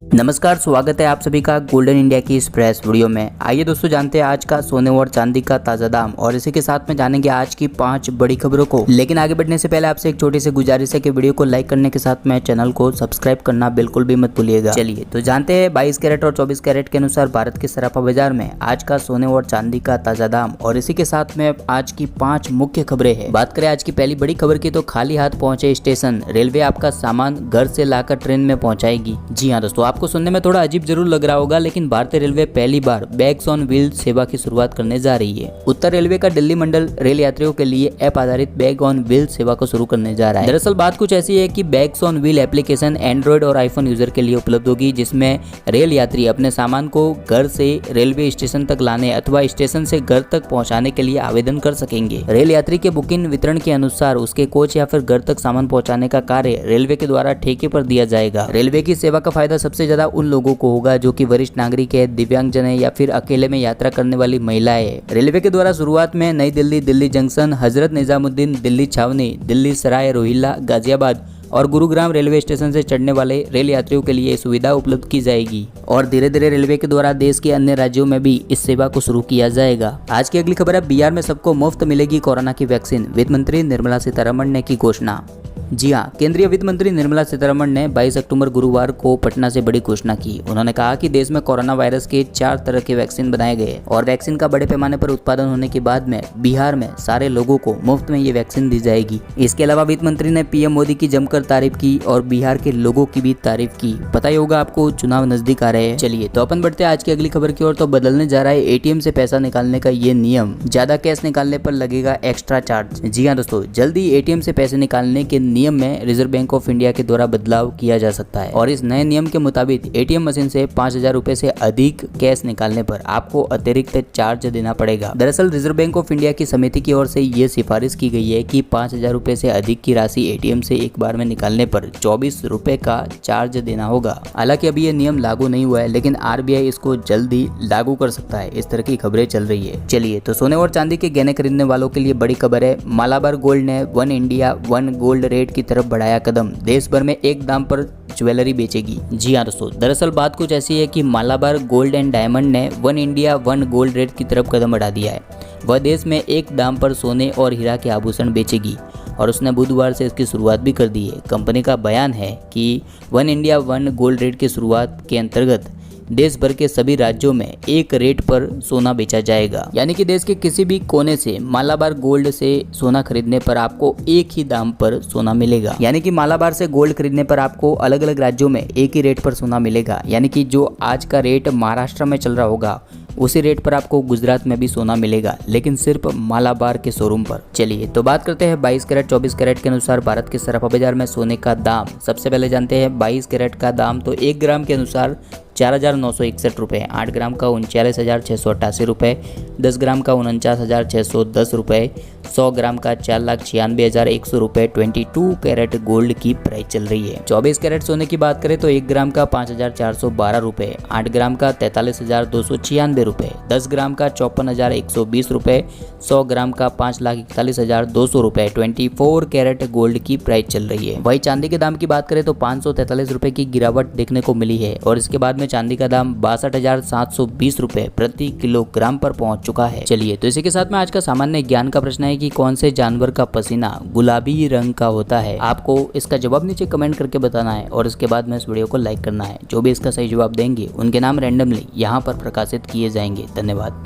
नमस्कार, स्वागत है आप सभी का गोल्डन इंडिया की इस प्रेस वीडियो में। आइए दोस्तों जानते हैं आज का सोने और चांदी का ताज़ा दाम और इसी के साथ में जानेंगे आज की 5 बड़ी खबरों को। लेकिन आगे बढ़ने से पहले आपसे एक छोटी सी गुजारिश है कि वीडियो को लाइक करने के साथ में चैनल को सब्सक्राइब करना बिल्कुल भी मत भूलिएगा। चलिए तो जानते हैं 22 कैरेट और 24 कैरेट के अनुसार भारत के सराफा बाजार में आज का सोने और चांदी का ताज़ा दाम और इसी के साथ में आज की 5 मुख्य खबरें हैं। बात करें आज की पहली बड़ी खबर की तो खाली हाथ पहुंचे स्टेशन, रेलवे आपका सामान घर से लाकर ट्रेन में पहुंचाएगी। जी हाँ दोस्तों, आपको सुनने में थोड़ा अजीब जरूर लग रहा होगा, लेकिन भारतीय रेलवे पहली बार बैग्स ऑन व्हील सेवा की शुरुआत करने जा रही है। उत्तर रेलवे का दिल्ली मंडल रेल यात्रियों के लिए ऐप आधारित बैग ऑन व्हील सेवा को शुरू करने जा रहा है। दरअसल बात कुछ ऐसी है कि bags on wheel application Android और आईफोन यूजर के लिए उपलब्ध होगी, जिसमें रेल यात्री अपने सामान को घर से रेलवे स्टेशन तक लाने अथवा स्टेशन से घर तक पहुँचाने के लिए आवेदन कर सकेंगे। रेल यात्री के बुकिंग वितरण के अनुसार उसके कोच या फिर घर तक सामान पहुँचाने का कार्य रेलवे के द्वारा ठेके पर दिया जाएगा। रेलवे की सेवा का फायदा सबसे ज्यादा उन लोगों को होगा जो कि वरिष्ठ नागरिक है, दिव्यांगजन है या फिर अकेले में यात्रा करने वाली महिलाएं है। रेलवे के द्वारा शुरुआत में नई दिल्ली, दिल्ली जंक्शन, हजरत निजामुद्दीन, दिल्ली छावनी, दिल्ली सराय रोहिल्ला, गाजियाबाद और गुरुग्राम रेलवे स्टेशन से चढ़ने वाले रेल यात्रियों के लिए सुविधा उपलब्ध की जाएगी और धीरे धीरे रेलवे के द्वारा देश के अन्य राज्यों में भी इस सेवा को शुरू किया जाएगा। आज की अगली खबर है, बिहार में सबको मुफ्त मिलेगी कोरोना की वैक्सीन, वित्त मंत्री निर्मला सीतारमण ने की घोषणा। जी हाँ, केंद्रीय वित्त मंत्री निर्मला सीतारमण ने 22 अक्टूबर गुरुवार को पटना से बड़ी घोषणा की। उन्होंने कहा कि देश में कोरोना वायरस के 4 तरह के वैक्सीन बनाए गए और वैक्सीन का बड़े पैमाने पर उत्पादन होने के बाद में बिहार में सारे लोगों को मुफ्त में ये वैक्सीन दी जाएगी। इसके अलावा वित्त मंत्री ने पीएम मोदी की जमकर तारीफ की और बिहार के लोगों की भी तारीफ की। पता ही होगा आपको, चुनाव नजदीक आ रहे हैं। चलिए तो अपन बढ़ते हैं आज की अगली खबर की ओर। तो बदलने जा रहा है एटीएम से पैसा निकालने का ये नियम, ज्यादा कैश निकालने पर लगेगा एक्स्ट्रा चार्ज। जी हाँ दोस्तों, जल्दी एटीएम से पैसे निकालने के नियम में रिजर्व बैंक ऑफ इंडिया के द्वारा बदलाव किया जा सकता है और इस नए नियम के मुताबिक एटीएम मशीन से 5,000 रुपए से अधिक कैश निकालने पर आपको अतिरिक्त चार्ज देना पड़ेगा। दरअसल रिजर्व बैंक ऑफ इंडिया की समिति की ओर से ये सिफारिश की गई है कि 5,000 रुपए से अधिक की राशि एटीएम से एक बार में निकालने पर 24 रुपए का चार्ज देना होगा। हालांकि अभी ये नियम लागू नहीं हुआ है, लेकिन आरबीआई इसको जल्दी लागू कर सकता है, इस तरह की खबरें चल रही है। चलिए तो सोने और चांदी के गहने खरीदने वालों के लिए बड़ी खबर है, मालाबार गोल्ड ने one India one gold rate की तरफ बढ़ाया कदम, देश भर में एक दाम पर ज्वेलरी बेचेगी। जी हाँ दोस्तों, दरअसल बात कुछ ऐसी है कि मालाबार गोल्ड एंड डायमंड ने one India one gold rate की तरफ कदम बढ़ा दिया है। वह देश में एक दाम पर सोने और हीरा के आभूषण बेचेगी और उसने बुधवार से इसकी शुरुआत भी कर दी है। कंपनी का बयान है कि one India one gold rate की शुरुआत के अंतर्गत देश भर के सभी राज्यों में एक रेट पर सोना बेचा जाएगा, यानी कि देश के किसी भी कोने से मालाबार गोल्ड से सोना खरीदने पर आपको एक ही दाम पर सोना मिलेगा। यानी कि मालाबार से गोल्ड खरीदने पर आपको अलग अलग राज्यों में एक ही रेट पर सोना मिलेगा, यानी कि जो आज का रेट महाराष्ट्र में चल रहा होगा उसी रेट पर आपको गुजरात में भी सोना मिलेगा, लेकिन सिर्फ मालाबार के शोरूम पर। चलिए तो बात करते हैं 22 कैरेट 24 कैरेट के अनुसार भारत के सराफा बाजार में सोने का दाम। सबसे पहले जानते हैं 22 कैरेट का दाम। तो 1 ग्राम के अनुसार 4,961 रुपये, 8 ग्राम का 39,688 रुपये, 10 ग्राम का 49,610 रुपये, 100 ग्राम का 4,96,100 रुपये 22 कैरेट गोल्ड की प्राइस चल रही है। 24 कैरेट सोने की बात करें तो 1 ग्राम का 5,412 रुपये, 8 ग्राम का 43,296 रुपये, 10 ग्राम का 54,120 रुपये, 100 ग्राम का 5,41,200 रुपये 24 कैरेट गोल्ड की प्राइस चल रही है। वही चांदी के दाम की बात करें तो 543 रुपये की गिरावट देखने को मिली है और इसके बाद चांदी का दाम 62,720 रुपए प्रति किलोग्राम पर पहुंच चुका है। चलिए तो इसी के साथ में आज का सामान्य ज्ञान का प्रश्न है कि कौन से जानवर का पसीना गुलाबी रंग का होता है। आपको इसका जवाब नीचे कमेंट करके बताना है और इसके बाद में इस वीडियो को लाइक करना है। जो भी इसका सही जवाब देंगे उनके नाम रैंडमली यहाँ पर प्रकाशित किए जाएंगे। धन्यवाद।